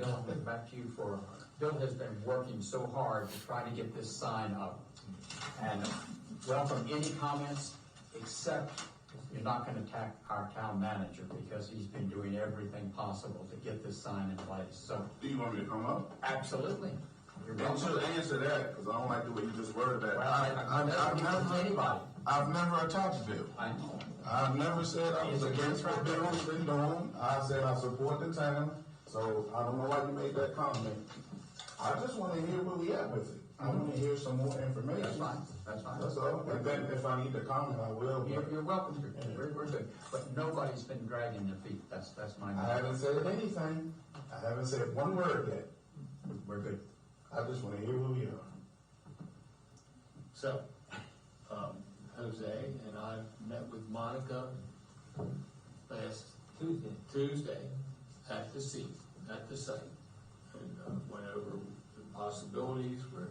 Bill, I'm getting back to you Bill has been working so hard to try to get this sign up. And welcome any comments, except you're not gonna attack our town manager because he's been doing everything possible to get this sign in place, so. Do you want me to come up? Absolutely. You're And welcome. to answer that, because I don't like the way you just worded that. Well, I've never attacked Bill. I know. I've never said I was against what Bill's been doing. I said I support the town, so I don't know why you made that comment. I just want to hear where we at with it. I want to hear some more information. That's fine, that's fine. That's all. And then if I need to comment, I will. You're welcome to, we're good. But nobody's been dragging their feet, that's my. I haven't said anything. I haven't said one word yet. We're good. I just want to hear where we are. So, Jose and I met with Monica last Tuesday at the site, and went over the possibilities where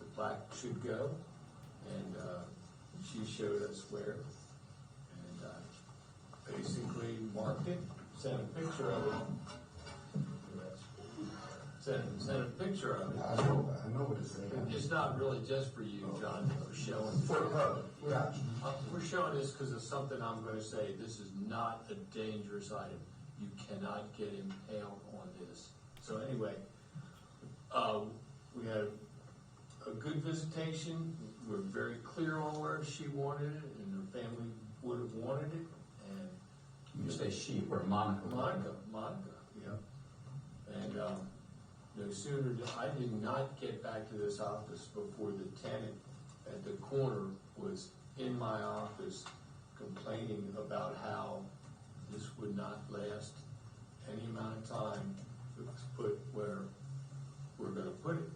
the plaque should go, and she showed us where, and basically marked it, sent a picture of it. Sent a picture of it. I know what it's saying. It's not really just for you, John, we're showing. For the public. Gotcha. We're showing this because of something I'm gonna say. This is not a dangerous item. You cannot get impaled on this. So anyway, we had a good visitation. We're very clear on where she wanted it and her family would have wanted it. And You say she, we're Monica. Monica, yeah. And, no sooner did I did not get back to this office before the tenant at the corner was in my office complaining about how this would not last any amount of time to put where we're gonna put it.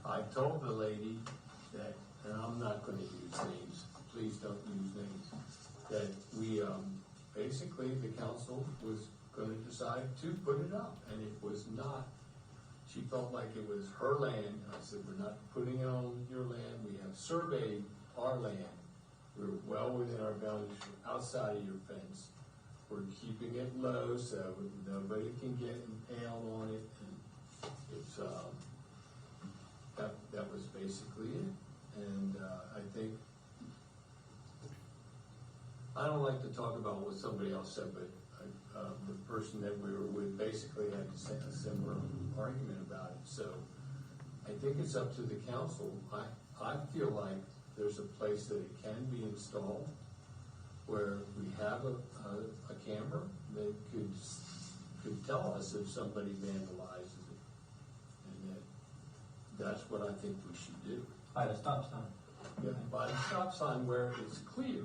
I told the lady that, and I'm not gonna use names, please don't use names, that we, basically the council was gonna decide to put it up, and it was not. She felt like it was her land. I said, we're not putting it on your land. We have surveyed our land. We're well within our boundaries, we're outside of your fence. We're keeping it low so nobody can get impaled on it. And it's, that was basically it. And I think, I don't like to talk about what somebody else said, but the person that we were with basically had a similar argument about it. So I think it's up to the council. I feel like there's a place that it can be installed where we have a camera that could tell us if somebody vandalizes it. And that's what I think we should do. By the stop sign. Yeah, by the stop sign where it's clear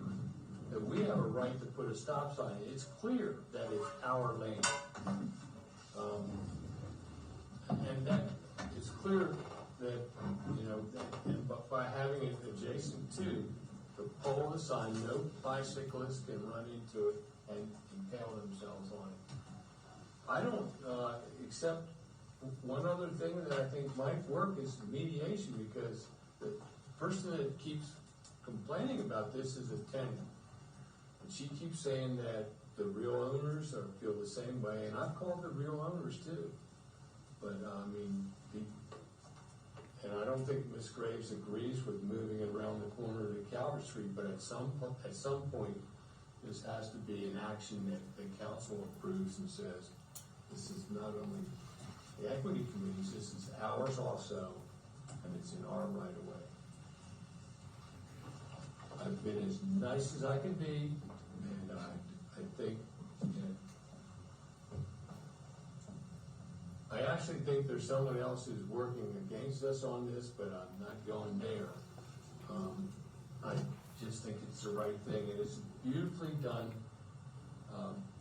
that we have a right to put a stop sign. It's clear that it's our land. And that it's clear that, you know, but by having it adjacent to the pole of the sign, no bicyclists can run into it and impale themselves on it. I don't, except one other thing that I think might work is mediation, because the person that keeps complaining about this is a tenant. And she keeps saying that the real owners feel the same way, and I've called the real owners too. But I mean, and I don't think Ms. Graves agrees with moving it around the corner to Calvert Street, but at some point, this has to be an action that the council approves and says, this is not only the equity committee's, this is ours also, and it's in our right of way. I've been as nice as I can be, and I think, I actually think there's someone else who's working against us on this, but I'm not going there. I just think it's the right thing, and it's beautifully done.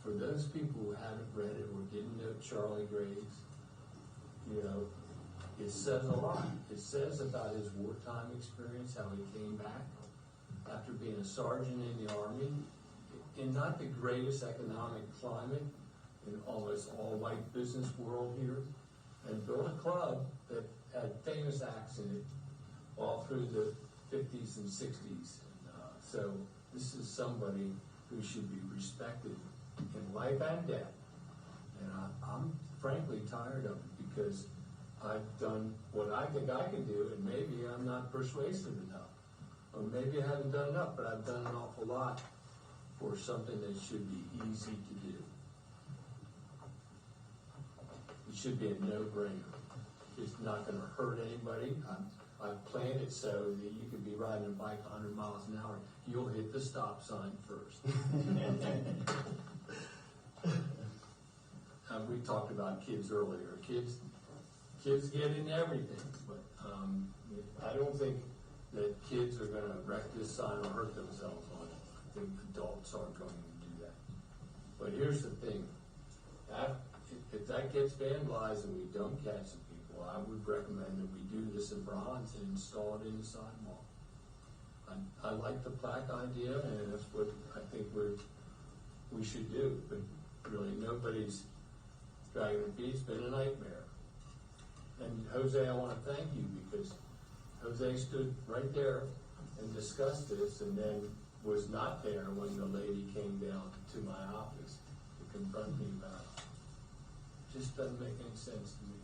For those people who haven't read it or didn't know Charlie Graves, you know, it says a lot. It says about his wartime experience, how he came back after being a sergeant in the Army, in not the greatest economic climate, in almost all white business world here, and built a club that had famous acts in it all through the 50s and 60s. So this is somebody who should be respected in life and death. And frankly tired of it because I've done what I think I can do, and maybe I'm not persuasive enough. Or maybe I haven't done enough, but I've done an awful lot for something that should be easy to do. It should be a no-brainer. It's not gonna hurt anybody. I've planned it so that you could be riding a bike 100 miles an hour. You'll hit the stop sign first. We talked about kids earlier. Kids get in everything, but I don't think that kids are gonna wreck this sign or hurt themselves on it. I think adults aren't going to do that. But here's the thing, if that gets vandalized and we don't catch the people, I would recommend that we do this in bronze and install it in the sidewalk. I like the plaque idea, and that's what I think we should do, but really nobody's dragging their feet. It's been a nightmare. And Jose, I want to thank you because Jose stood right there and discussed this and then was not there when the lady came down to my office to confront me about it. Just doesn't make any sense to me.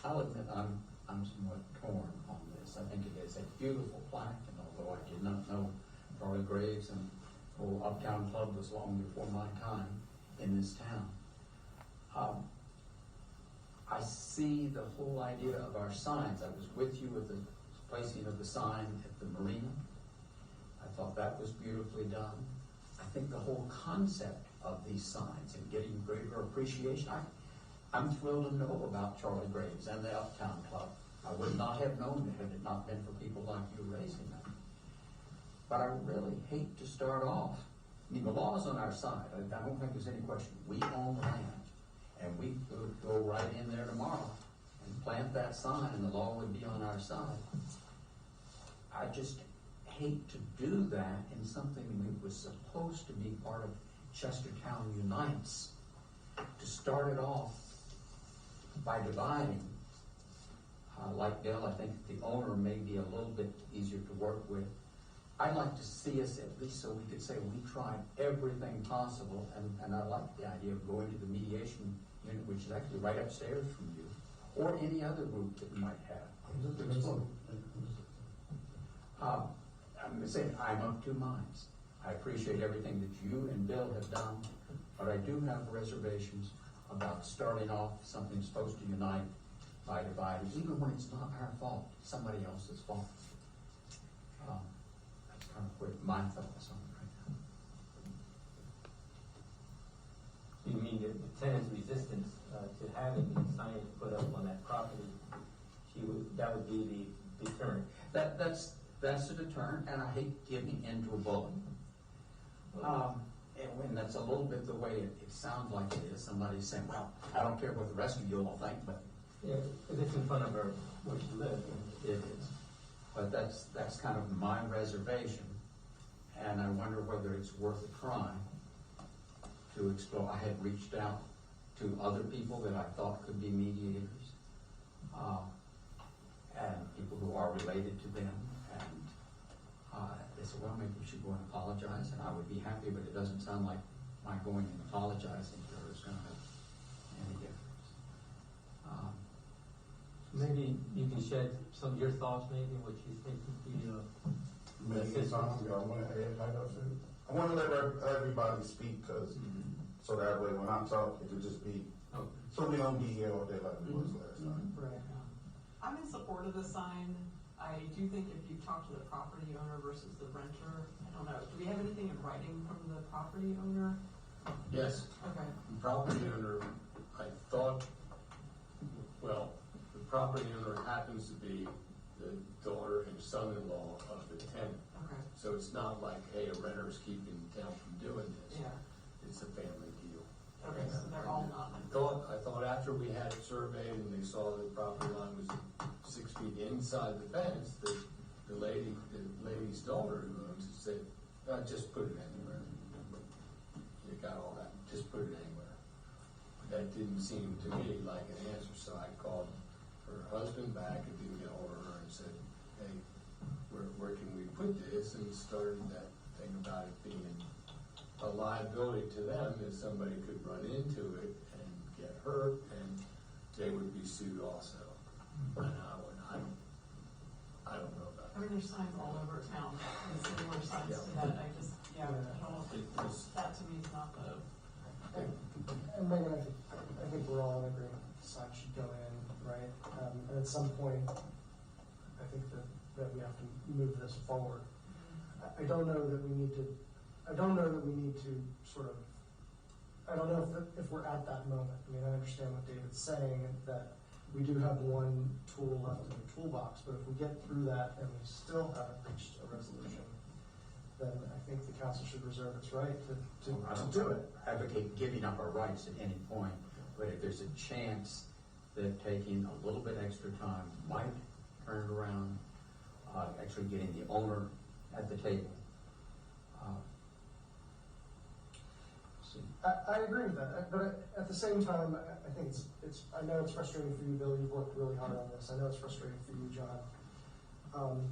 I'll admit I'm somewhat torn on this. I think it is a beautiful plaque, and although I did not know Charlie Graves and Uptown Club was long before my time in this town, I see the whole idea of our signs. I was with you with the placing of the sign at the marina. I thought that was beautifully done. I think the whole concept of these signs and getting greater appreciation. I'm thrilled to know about Charlie Graves and the Uptown Club. I would not have known it had it not been for people like you raising them. But I really hate to start off. I mean, the law's on our side. I don't think there's any question. We own the land, and we could go right in there tomorrow and plant that sign, and the law would be on our side. I just hate to do that in something that was supposed to be part of Chestertown Unites. To start it off by dividing, like Bill, I think the owner may be a little bit easier to work with. I'd like to see us at least so we could say we tried everything possible, and I like the idea of going to the mediation unit, which is actually right upstairs from you, or any other group that we might have. I'm saying I'm of two minds. I appreciate everything that you and Bill have done, but I do have reservations about starting off something supposed to unite by dividing, even when it's not our fault, somebody else's fault. That's kind of what my thoughts on it right now. You mean the tenant's resistance to having the signage put up on that property? That would be the deterrent. That's a deterrent, and I hate giving into a bullet. And when that's a little bit the way it sounds like it is, somebody's saying, well, I don't care what the rest of you all think, but Yeah, because it's in front of where you live. it is. But that's kind of my reservation, and I wonder whether it's worth a try to explore. I had reached out to other people that I thought could be mediators, and people who are related to them, and they said, well, maybe we should go and apologize, and I would be happy, but it doesn't sound like my going and apologizing to her is going to make any difference. Maybe you can shed some of your thoughts, maybe what you think would be Many times, I want to add, like I said, I want to let everybody speak, because so that way when I talk, it would just be, so we don't be here all day like we was last time. Right. I'm in support of the sign. I do think if you talk to the property owner versus the renter, I don't know, do we have anything in writing from the property owner? Yes. Okay. The property owner, I thought, well, the property owner happens to be the daughter and son-in-law of the tenant. Okay. So it's not like, hey, a renter is keeping the town from doing this. Yeah. It's a family deal. Okay, so they're all not. I thought after we had it surveyed and they saw the property line was 6 feet inside the fence, that the lady's daughter who owns it said, just put it anywhere. You got all that, just put it anywhere. That didn't seem to me like an answer, so I called her husband back and didn't get hold of her and said, hey, where can we put this? And started that thing about it being a liability to them, if somebody could run into it and get hurt, and there's signs all over town, and similar signs to that, I just, I don't, that to me is not the. And Megan, I think we're all in agreement, the sign should go in, right? And at some point, I think that we have to move this forward. I don't know that we need to sort of, I don't know if we're at that moment. I mean, I understand what David's saying, that we do have one tool left in the toolbox, but if we get through that and we still haven't reached a resolution, then I think the council should reserve its right to do it. Advocate giving up our rights at any point, but if there's a chance that taking a little bit extra time might turn it around, actually getting the owner at the table. I agree with that, but at the same time, I think I know it's frustrating for you, Bill, you've worked really hard on this, I know it's frustrating for you, John.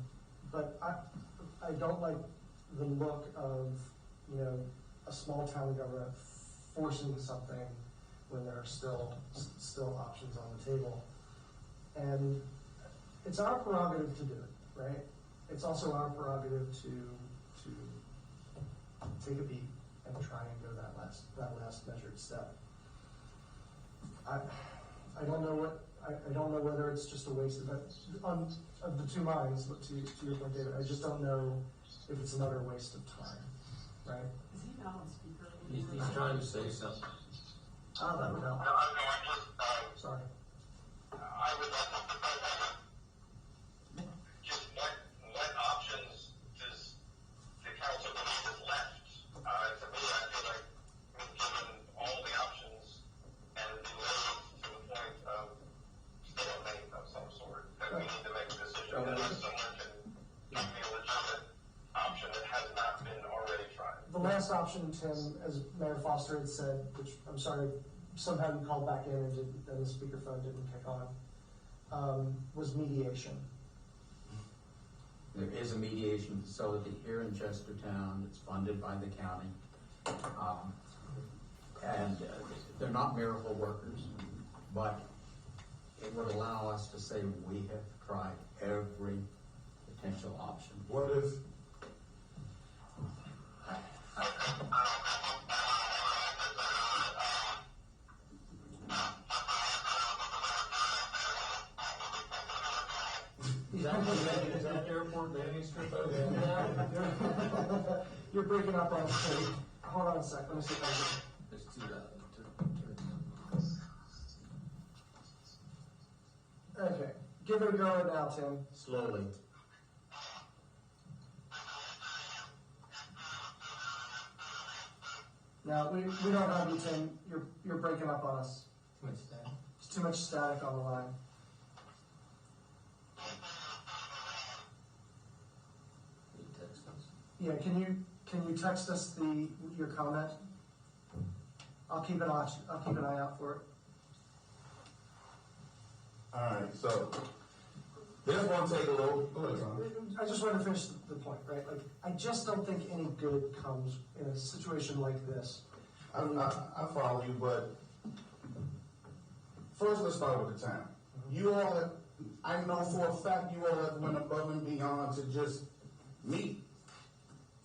But I don't like the look of, a small town government forcing something when there are still options on the table. And it's our prerogative to do it, right? It's also our prerogative to take a beat and try and go that last measured step. I don't know whether it's just a waste of the two minds, but to your point, David, I just don't know if it's another waste of time, right? Is he not on speaker? He's trying to say something. Oh, that would help. Sorry. I would like to just what options does the council believe is left? To me, I feel like we've given all the options and delayed to the point of stalemate of some sort, that we need to make a decision unless someone can give me a legitimate option that has not been already tried. The last option, Tim, as Mayor Foster had said, which I'm sorry, somehow you called back in and the speakerphone didn't kick on, was mediation. There is a mediation facility here in Chestertown that's funded by the county. And they're not miracle workers, but it would allow us to say we have tried every potential option. What if, Is that airport landing strip over there? You're breaking up on us, Tim. Hold on a sec, let me see if I can. It's too loud. Okay, give it a go now, Tim. Slowly. Now, we don't have you, Tim. You're breaking up on us. Too much static. It's too much static on the line. Can you text us? Yeah, can you text us your comment? I'll keep an eye out for it. alright, so, this one take a little, go ahead, Tom. I just want to finish the point, right? Like, I just don't think any good comes in a situation like this. I follow you, but first let's start with the town. You all have, I know for a fact you all have went above and beyond to just meet.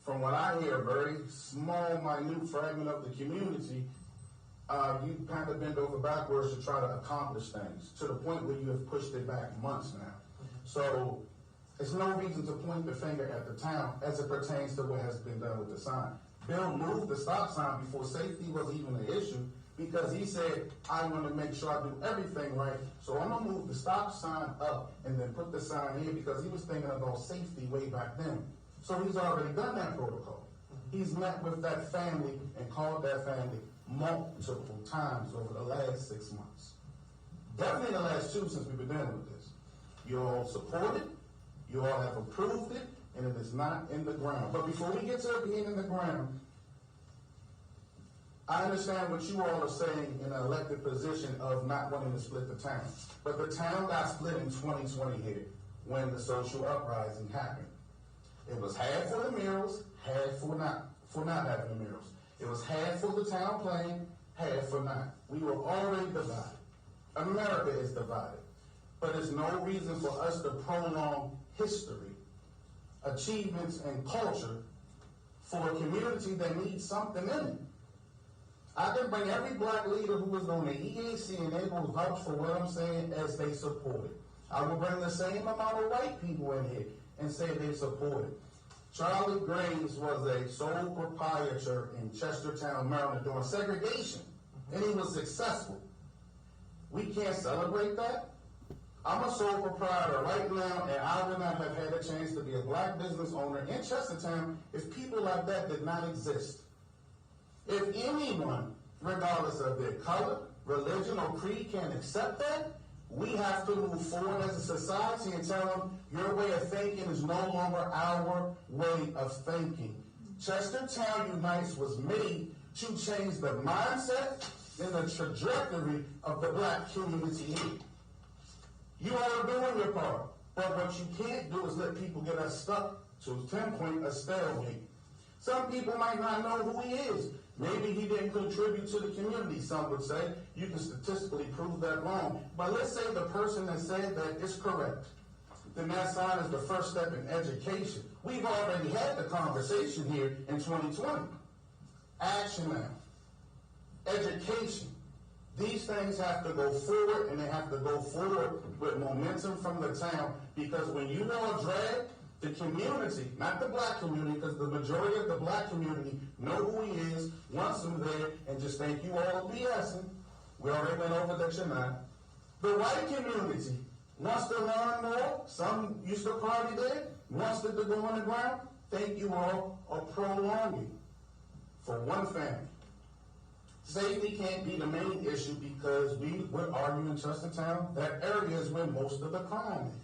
From what I hear, a very small, minute fragment of the community, you kind of bent over backwards to try to accomplish things, to the point where you have pushed it back months now. So, there's no reason to point the finger at the town as it pertains to what has been done with the sign. Bill moved the stop sign before safety was even an issue, because he said, I want to make sure I do everything right, so I'm gonna move the stop sign up and then put the sign here, because he was thinking about safety way back then. So he's already done that protocol. He's met with that family and called that family multiple times over the last 6 months. Definitely the last 2 since we've been dealing with this. You all support it, you all have approved it, and it is not in the ground. But before we get to it being in the ground, I understand what you all are saying in an elected position of not wanting to split the town. But the town got split in 2020 here when the social uprising happened. It was half for the murals, half for not having the murals. It was half for the town plan, half for not. We were already divided. America is divided. But there's no reason for us to prolong history achievements and culture for a community that needs something in it. I can bring every black leader who was on the EAC and they will vouch for what I'm saying as they support it. I will bring the same amount of white people in here and say they support it. Charlie Graves was a sole proprietor in Chestertown, Maryland during segregation, and he was successful. We can't celebrate that. I'm a sole proprietor right now, and I would not have had a chance to be a black business owner in Chestertown if people like that did not exist. If anyone, regardless of their color, religion, or creed, can accept that, we have to move forward as a society and tell them your way of thinking is no longer our way of thinking. Chestertown Unites was made to change the mindset and the trajectory of the black community here. You all are doing your part, but what you can't do is let people get us stuck to pinpoint a stalemate. Some people might not know who he is. Maybe he didn't contribute to the community, some would say. You can statistically prove that wrong. But let's say the person that said that is correct. Then that sign is the first step in education. We've already had the conversation here in 2020. Action now. Education. These things have to go forward, and they have to go forward with momentum from the town, because when you all drag the community, not the black community, because the majority of the black community know who he is, wants him there, and just think you all are BSing. We already went over that you're not. The white community wants to learn more. Some used to party there, wants it to go on the ground. Think you all are prolonging for one family. Safety can't be the main issue because we're arguing in Chestertown. That area is where most of the crime is.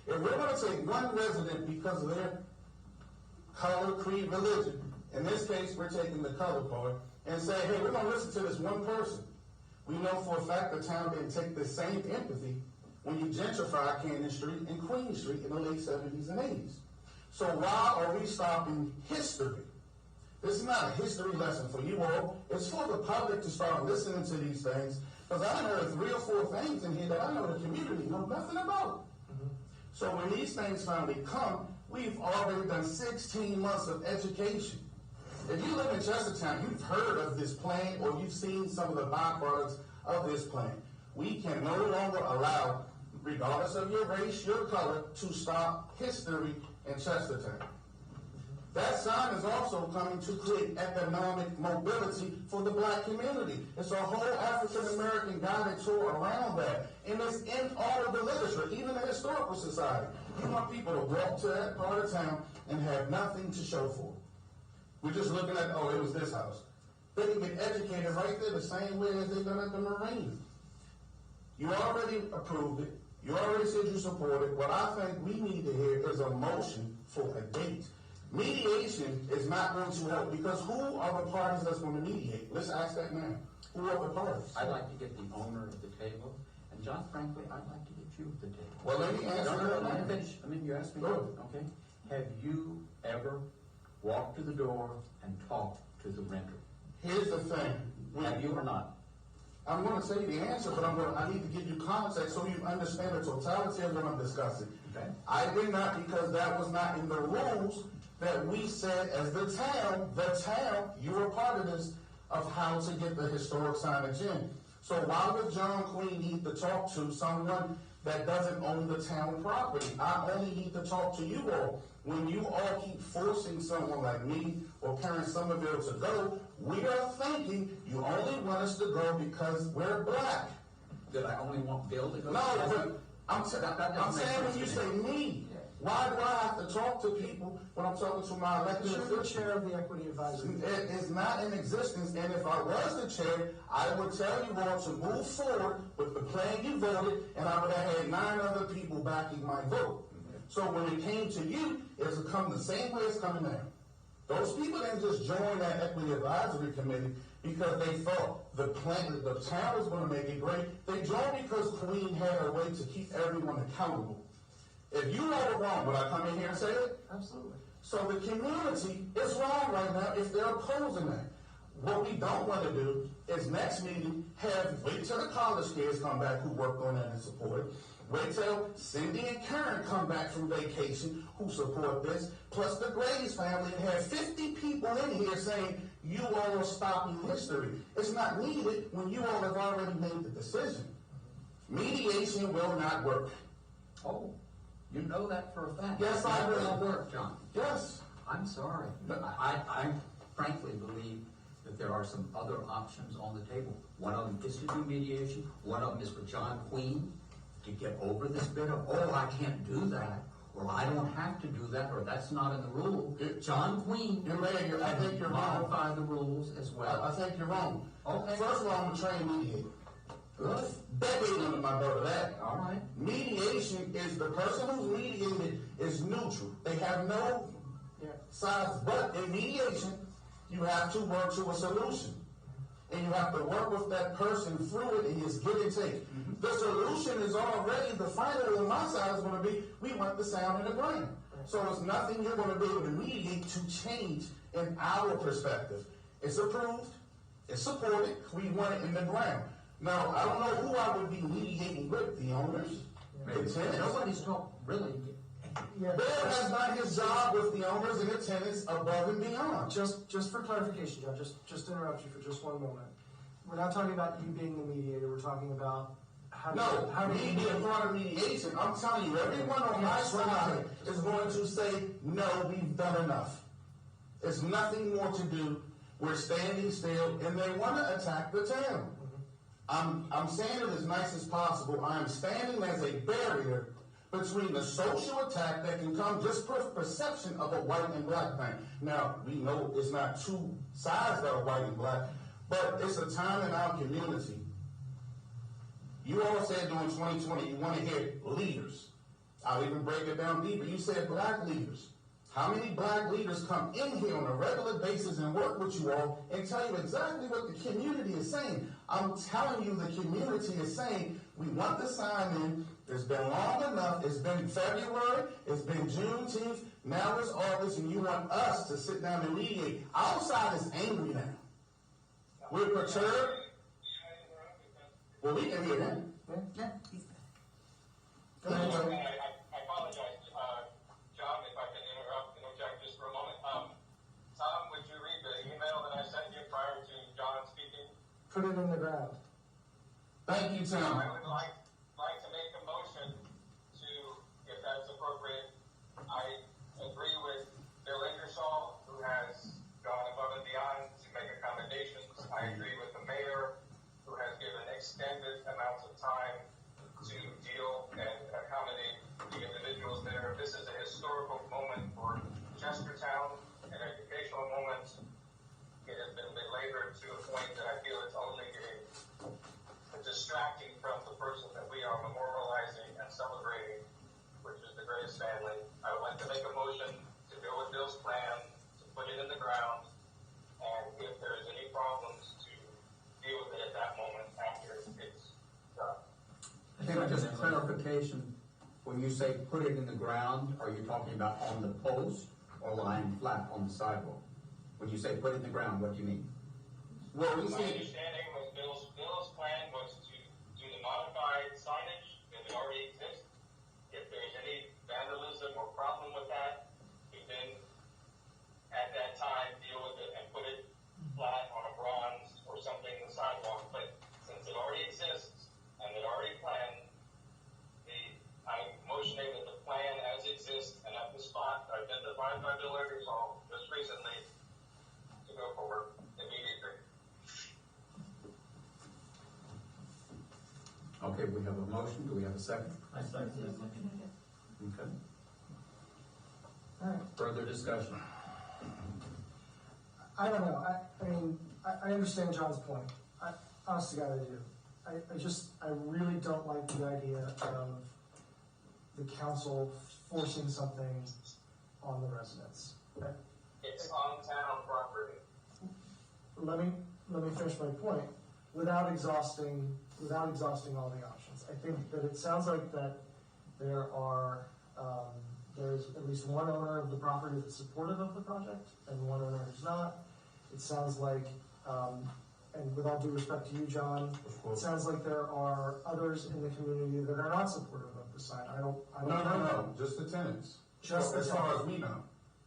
If we're going to take one resident because of their color, creed, religion, in this case, we're taking the color part, and say, hey, we're going to listen to this one person. We know for a fact the town didn't take the same empathy when you gentrified Cannon Street and Queen Street in the late 70s and 80s. So why are we stopping history? This is not a history lesson for you all. It's for the public to start listening to these things, because I heard 3 or 4 things in here that I know the community know nothing about. So when these things finally come, we've already done 16 months of education. If you live in Chestertown, you've heard of this plan or you've seen some of the byproducts of this plan. We can no longer allow, regardless of your race, your color, to stop history in Chestertown. That sign is also coming to create economic mobility for the black community. It's a whole African-American guided tour around that. And it's in all of the literature, even the Historical Society. You want people to walk to that part of town and have nothing to show for it. We're just looking at, oh, it was this house. They can get educated right there the same way as they've done at the Marina. You already approved it. You already said you support it. What I think we need to hear is a motion for a date. Mediation is not going to help, because who are the parties that's going to mediate? Let's ask that now. Who are the parties? I'd like to get the owner of the table, and John, frankly, I'd like to get you at the table. Well, let me answer that now. Let me finish. I mean, you asked me, okay? Have you ever walked to the door and talked to the renter? Here's the thing. Have you or not? I'm going to say the answer, but I need to give you context so you understand the totality of what I'm discussing. Okay. I did not, because that was not in the rules that we said as the town, you were part of this, of how to get the historic signage in. So why would JMQueen need to talk to someone that doesn't own the town property? I only need to talk to you all. When you all keep forcing someone like me or Karen Somerville to go, we are thinking you only want us to go because we're black. Did I only want Bill to go? No, but I'm saying when you say me, why do I have to talk to people when I'm talking to my elected You're the officials? chair of the Equity Advisory. It is not in existence, and if I was the chair, I would tell you all to move forward with the plan you voted, and I would have had 9 other people backing my vote. So when it came to you, it's come the same way it's coming now. Those people didn't just join that Equity Advisory Committee because they thought the town was going to make it great. They joined because Queen had a way to keep everyone accountable. If you all are wrong, would I come in here and say it? Absolutely. So the community is wrong right now if they're opposing that. what we don't wanna do is next meeting, wait till the college kids come back who worked on that and support it. Wait till Cindy and Karen come back from vacation who support this, plus the Grady's family, and have 50 people in here saying, you all are stopping history. It's not needed when you all have already made the decision. Mediation will not work. Oh, you know that for a fact. Yes, I That do. will work, John. Yes. I'm sorry. I frankly believe that there are some other options on the table. One of them is to do mediation. One of them is for JMQueen to get over this bit of, oh, I can't do that, or I don't have to do that, or that's not in the rule. JMQueen I think you're wrong. modify the rules as I well. think you're wrong. Okay. First of all, I'm a trained mediator. Good. Decade under my belt of that. All right. Mediation is the person who's mediated is neutral. They have no sides, but in mediation, you have to work to a solution. And you have to work with that person through it and just give and take. The solution is already, the final on my side is going to be, we want the sound in the ground. So there's nothing you're going to be able to mediate to change in our perspective. It's approved, it's supported, we want it in the ground. Now, I don't know who I would be mediating with, the owners, the tenants. Nobody's talking, really. Yeah, Bill has done his job with the owners and the tenants above and beyond. just for clarification, John, just to interrupt you for just one moment. We're not talking about you being the mediator, we're talking about how No, do me being part of mediation, I'm telling you, everyone on my side is going to say, no, we've done enough. There's nothing more to do. We're standing still, and they want to attack the town. I'm saying it as nice as possible. I am standing as a barrier between the social attack that can come just for perception of a white and black thing. Now, we know it's not two sides that are white and black, but it's a time in our community. You all said during 2020 you want to hear leaders. I'll even break it down deeper. You said black leaders. How many black leaders come in here on a regular basis and work with you all and tell you exactly what the community is saying? I'm telling you the community is saying, we want the sign in. It's been long enough. It's been February. It's been Juneteenth. Now it's August, and you want us to sit down and mediate. Our side is angry now. We're perturbed. Well, we can hear him. Yeah. Go ahead, Joe. I apologize, John, if I can interject just for a moment. Tom, would you read the email that I sent you prior to John speaking? Put it in the ground. Thank you, Tom. I would like to make a motion to, if that's appropriate, I agree with Bill Ingersoll, who has gone above and beyond to make accommodations. I agree with the mayor, who has given extended amounts of time to deal and accommodate the individuals there. This is a historical moment for Chestertown, an educational moment. It has been belabored to a point that I feel it's only getting distracting from the person that we are memorializing and celebrating, which is the greatest family. I would like to make a motion to go with Bill's plan, to put it in the ground, and if there's any problems, to deal with it at that moment after it's done. I think just clarification, when you say put it in the ground, are you talking about on the post or lying flat on the sidewalk? When you say put it in the ground, what do you mean? Well, we My see. understanding was Bill's plan was to do the modified signage that it already exists. If there's any vandalism or problem with that, we then at that time deal with it and put it flat on a bronze or something in the sidewalk. But since it already exists and it already planned, I'm motioning that the plan as exists and at the spot identified by Bill Ingersoll just recently to go forward immediately. Okay, we have a motion. Do we have a second? I second that. Okay. All right. Further discussion? I don't know. I mean, I understand John's point. Honest to God, I do. I really don't like the idea of the council forcing something on the residents. It's on town property. Let me finish my point without exhausting all the options. I think that it sounds like that there's at least one owner of the property that's supportive of the project and one owner who's not. It sounds like And with all due respect to you, John, Of it course. sounds like there are others in the community that are not supportive of the sign. I don't know. No, just the tenants. Just the as far as we know,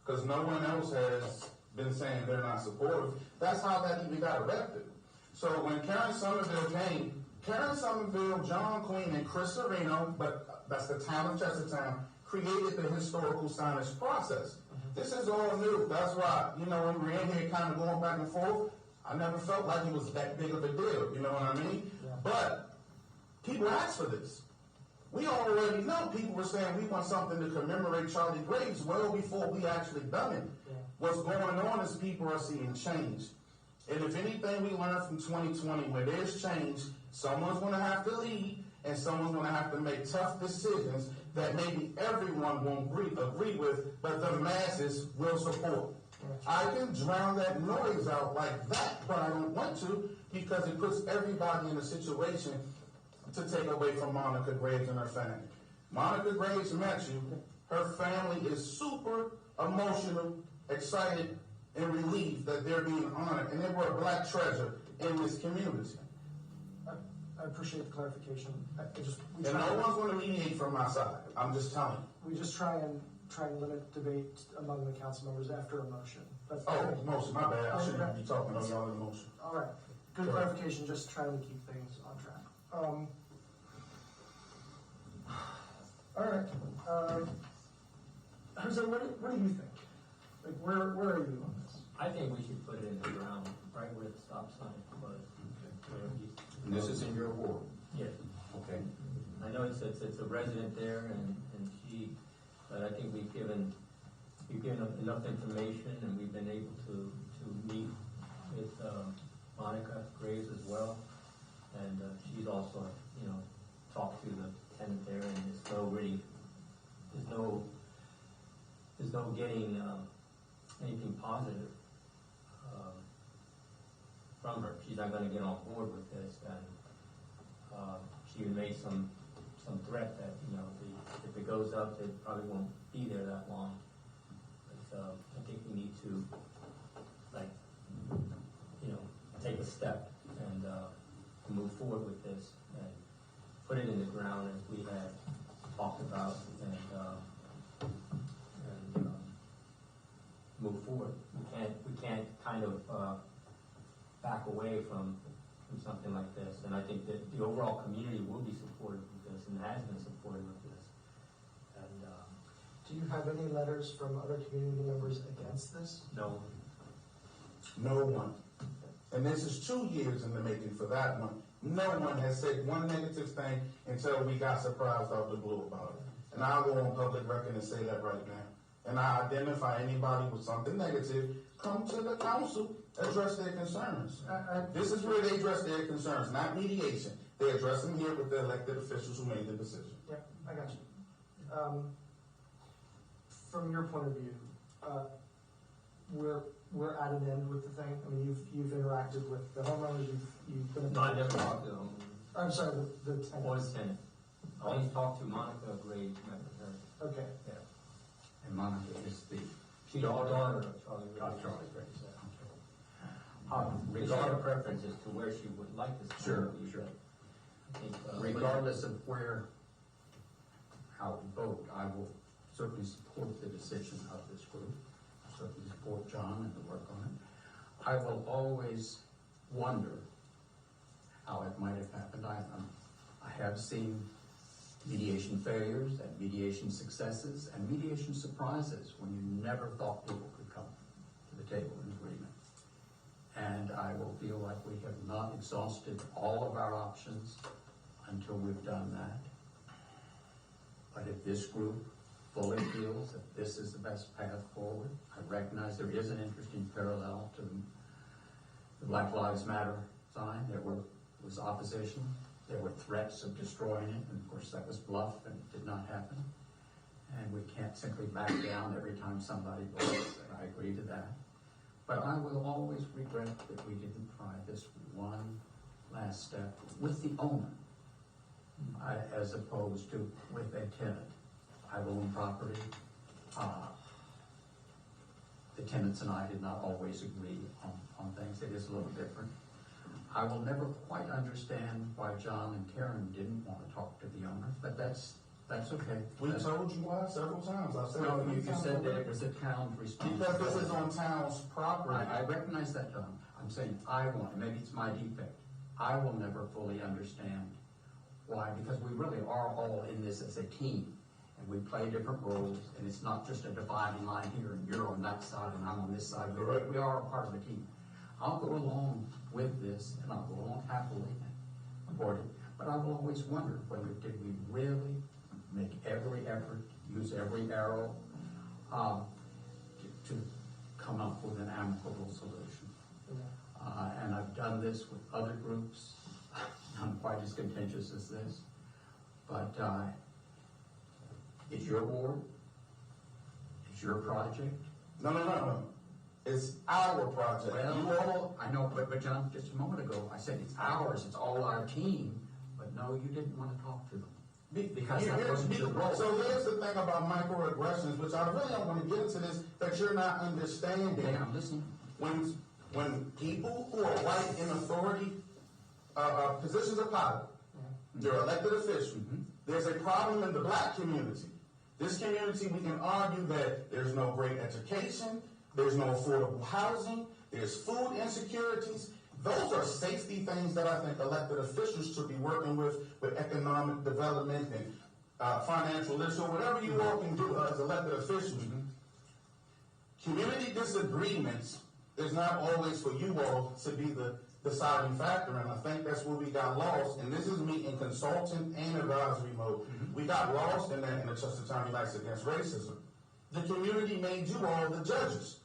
because no one else has been saying they're not supportive. That's how that even got erected. So when Karen Somerville came, Karen Somerville, JMQueen, and Chris Sereno, but that's the town of Chestertown, created the historical signage process. This is all new. That's why, when we're in here kind of going back and forth, I never felt like it was that big of a deal, you know what I mean? Yeah. But people asked for this. We already know people were saying we want something to commemorate Charlie Graves well before we actually done it. Yeah. What's going on is people are seeing change. And if anything we learned from 2020, where there's change, someone's going to have to lead, and someone's going to have to make tough decisions that maybe everyone won't agree with, but the masses will support. I can drown that noise out like that, but I don't want to, because it puts everybody in a situation to take away from Monica Graves and her family. Monica Graves met you. Her family is super emotional, excited, and relieved that they're being honored, and they were a black treasure in this community. I appreciate the clarification. We And no one's going to mediate from my side. I'm just telling you. We just try and limit debate among the council members after a motion. That's Oh, motion, my bad. I shouldn't be talking on y'all in motion. all right. Good Sure. clarification. Just trying to keep things on track. All right. Jose, what do you think? Like, where are you on this? I think we should put it in the ground, right where the stop sign was. Where you- And this is in your ward, Yes, okay? I know it's a resident there and but I think we've given enough information and we've been able to meet with, Monica Graves as well. And, she's also, talked to the tenant there and there's no getting, anything positive, from her. She's not gonna get on board with this, and, she even made some threat that, if it goes up, it probably won't be there that long. But, I think we need to, take a step and, move forward with this and put it in the ground as we had talked about and move forward. We can't kind of, back away from something like this. And I think that the overall community will be supportive of this and has been supportive of this. And, Do you have any letters from other community members against this? no, No one. And this is 2 years in the making for that one. No one has said one negative thing until we got surprised out the blue about it. And I'll go on public record and say that right now. And I identify anybody with something negative, come to the council, address their concerns. This is where they address their concerns, not mediation. They address them here with the elected officials who made the decision. Yeah, I got you. From your point of view, we're at an end with the thing. I mean, you've interacted with the homeowners. You've been. no, I never talked to them. I'm sorry, the Or tenants. the tenant. I only talked to Monica Graves, met with her. Okay. Yeah. And Monica is the She's the daughter of Charlie Graves. of Charlie Graves. She had a preference as to where she would like this. Sure, to be, sure. but I think, Regardless of how we vote, I will certainly support the decision of this group. I certainly support John and the work on it. I will always wonder how it might have happened. I have seen mediation failures and mediation successes and mediation surprises when you never thought people could come to the table in agreement. And I will feel like we have not exhausted all of our options until we've done that. But if this group fully feels that this is the best path forward, I recognize there is an interesting parallel to the Black Lives Matter sign. There was opposition. There were threats of destroying it, and of course that was bluff and it did not happen. And we can't simply back down every time somebody votes, and I agree to that. But I will always regret that we didn't try this one last step with the owner, as opposed to with a tenant. I own property. the tenants and I did not always agree on things. It is a little different. I will never quite understand why John and Karen didn't want to talk to the owner, but that's okay. We told you why several times. I said, No, you said that it was the town's responsibility. because this is on town's property. I recognize that, John. I'm saying maybe it's my defect. I will never fully understand why, because we really are all in this as a team. And we play different roles, and it's not just a dividing line here, and you're on that side, and I'm on this side. We are a part of the team. I'll go along with this, and I'll go along happily and support it, but I will always wonder whether did we really make every effort, use every arrow, to come up with an amicable solution. And I've done this with other groups, not quite as contentious as this, but it's your board, it's your project. No. It's our project. You all, I know, but John, just a moment ago, I said it's ours, it's all our team, but no, you didn't want to talk to them. Because that wasn't your role. so here's the thing about microaggressions, which I really don't want to get into this, that you're not understanding. Okay, I'm listening. When people who are white in authority, positions of power, they're elected officials, there's a problem in the black community. This community, we can argue that there's no great education, there's no affordable housing, there's food insecurities. Those are safety things that I think elected officials should be working with economic development and financial literacy, whatever you all can do as elected officials. Community disagreements is not always for you all to be the deciding factor, and I think that's where we got lost, and this is me in consultant and advisory mode. We got lost in that in the Chestertown Unites Against Racism. The community made you all the judges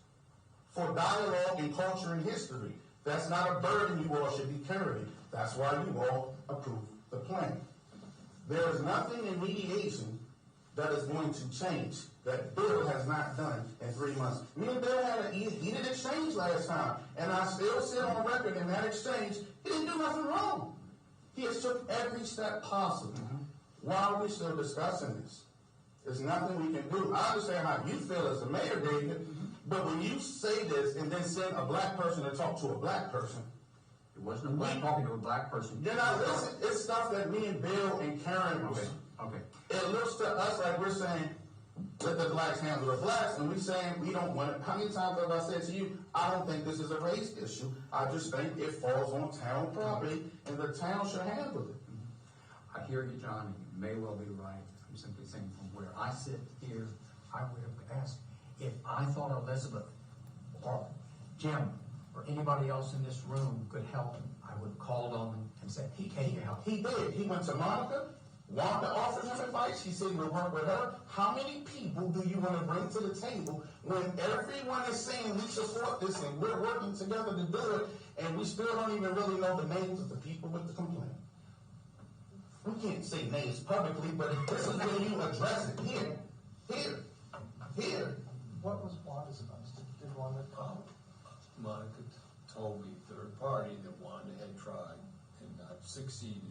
for dialogue and culture and history. That's not a burden you all should be carrying. That's why you all approved the plan. There is nothing in mediation that is going to change that Bill has not done in 3 months. Me and Bill had a heated exchange last time, and I still sit on record in that exchange. He didn't do nothing wrong. He has took every step possible. Why are we still discussing this? There's nothing we can do. I understand how you feel as the mayor, David, but when you say this and then send a black person to talk to a black person, It wasn't a black talking to a black person. you're not listening. It's stuff that me and Bill and Karen was. Okay. It looks to us like we're saying, let the blacks handle the blacks, and we're saying we don't want it. How many times have I said to you, I don't think this is a race issue. I just think it falls on town property, and the town should handle it. I hear you, John, and you may well be right. I'm simply saying from where I sit here, I would have asked if I thought Elizabeth or Jim or anybody else in this room could help him, I would have called on them and said, hey, can you help? He did. He went to Monica. Wanda offered him advice. He said he'll work with her. How many people do you want to bring to the table when everyone is saying we support this and we're working together to do it, and we still don't even really know the names of the people with the complaint? We can't say names publicly, but this is when you address it. Here. What was Wanda supposed to, did Wanda call? Monica told me, third party, that Wanda had tried and not succeeded.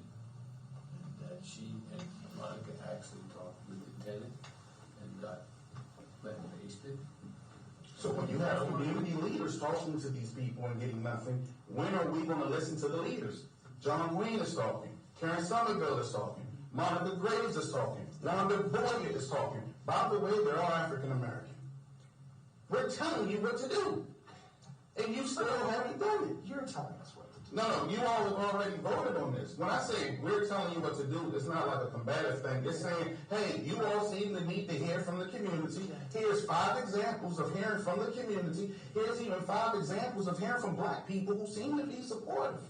And that Monica actually talked with the tenant and got basted. So when you have community leaders talking to these people and getting nothing, when are we going to listen to the leaders? JMQueen is talking. Karen Somerville is talking. Monica Graves is talking. Wanda Boyer is talking. By the way, they're all African American. We're telling you what to do, and you still haven't done it. You're telling us what to do. No, you all have already voted on this. When I say we're telling you what to do, it's not like a combative thing. It's saying, hey, you all seem to need to hear from the community. Here's 5 examples of hearing from the community. Here's even 5 examples of hearing from black people who seem to be supportive.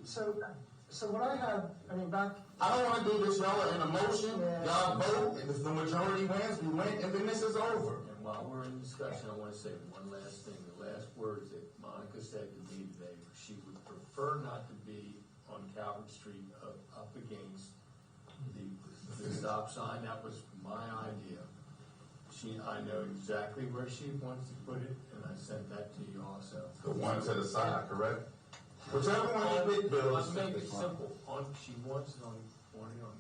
So what I had, back. I don't want to do this. Y'all are in a motion. Yeah. Y'all vote. If the majority wins, we win, and then this is over. And while we're in discussion, I want to say one last thing. The last words that Monica said to me today were she would prefer not to be on Calvert Street up against the stop sign. That was my idea. I know exactly where she wants to put it, and I sent that to you also. The one to the side, correct? Whichever one you pick, Bill. Let's make it simple. She wants it on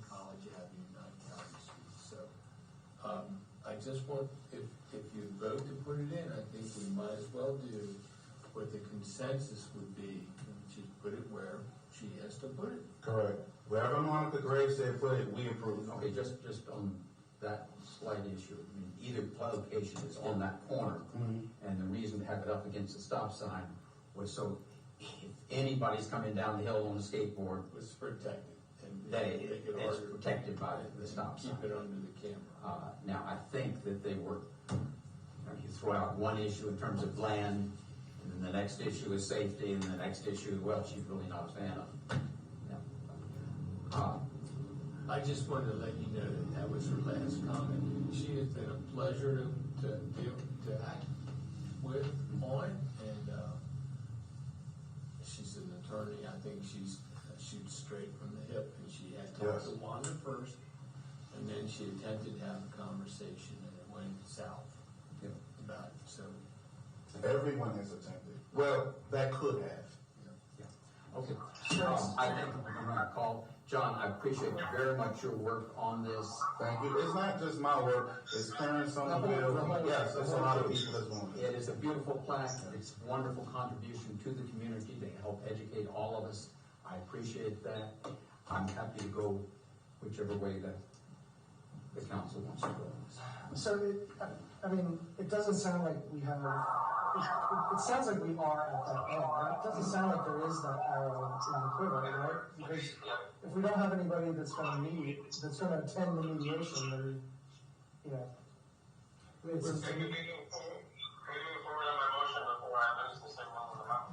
College Avenue, not Calvert Street. So I just want, if you vote to put it in, I think we might might as well do what the consensus would be, she put it where she has to put it. Correct. Wherever Monica Gray said put it, we approve. Okay, just on that slight issue, I mean, either location is on that corner, and the reason to have it up against the stop sign was so if anybody's coming down the hill on a skateboard, It's protected. And they, make it it's harder. protected by the stop sign. Keep it under the camera. Now, I think that they were, you throw out one issue in terms of land, and then the next issue is safety, and the next issue, well, she's really not a fan of. Yeah. I just wanted to let you know that that was her last comment. She has been a pleasure to act with on, and she's an attorney. I think she's shoots straight from the hip, and she had talked to Wanda first, and then she attempted to have a conversation, and it went south about it. So Everyone has attempted. Well, that could have. Okay, I think I'm gonna call, John, I appreciate very much your work on this. Thank you. It's not just my work, it's Karen Somerville. Yes, there's a lot of people that's doing it. It is a beautiful plaque, it's a wonderful contribution to the community, they help educate all of us. I appreciate that. I'm happy to go whichever way that the council wants to go. So, I mean, it doesn't sound like we have, it sounds like we are at that end, right? It doesn't sound like there is that arrow in the quiver, right? Because if we don't have anybody that's gonna mediate, that's gonna attend the mediation, then, you know. It's just, Can you move forward on my motion before I lose the signal in the mouth?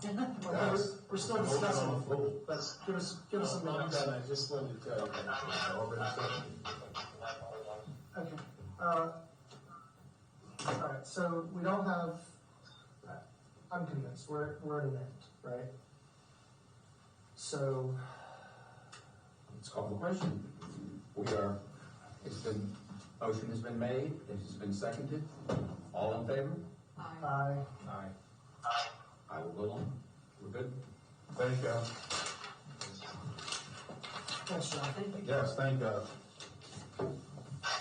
Yes. we're still Motion on the discussing, floor. but give us a I'm minute. done. I just wanted to tell you that. Already said. Okay, all right, so we don't have, I'm convinced, we're at an end, right? So, Let's call the question. Motion has been made, it has been seconded. All in favor? I, Aye. I will go on. We're good? Thank you. thanks, John. Yes, thank you.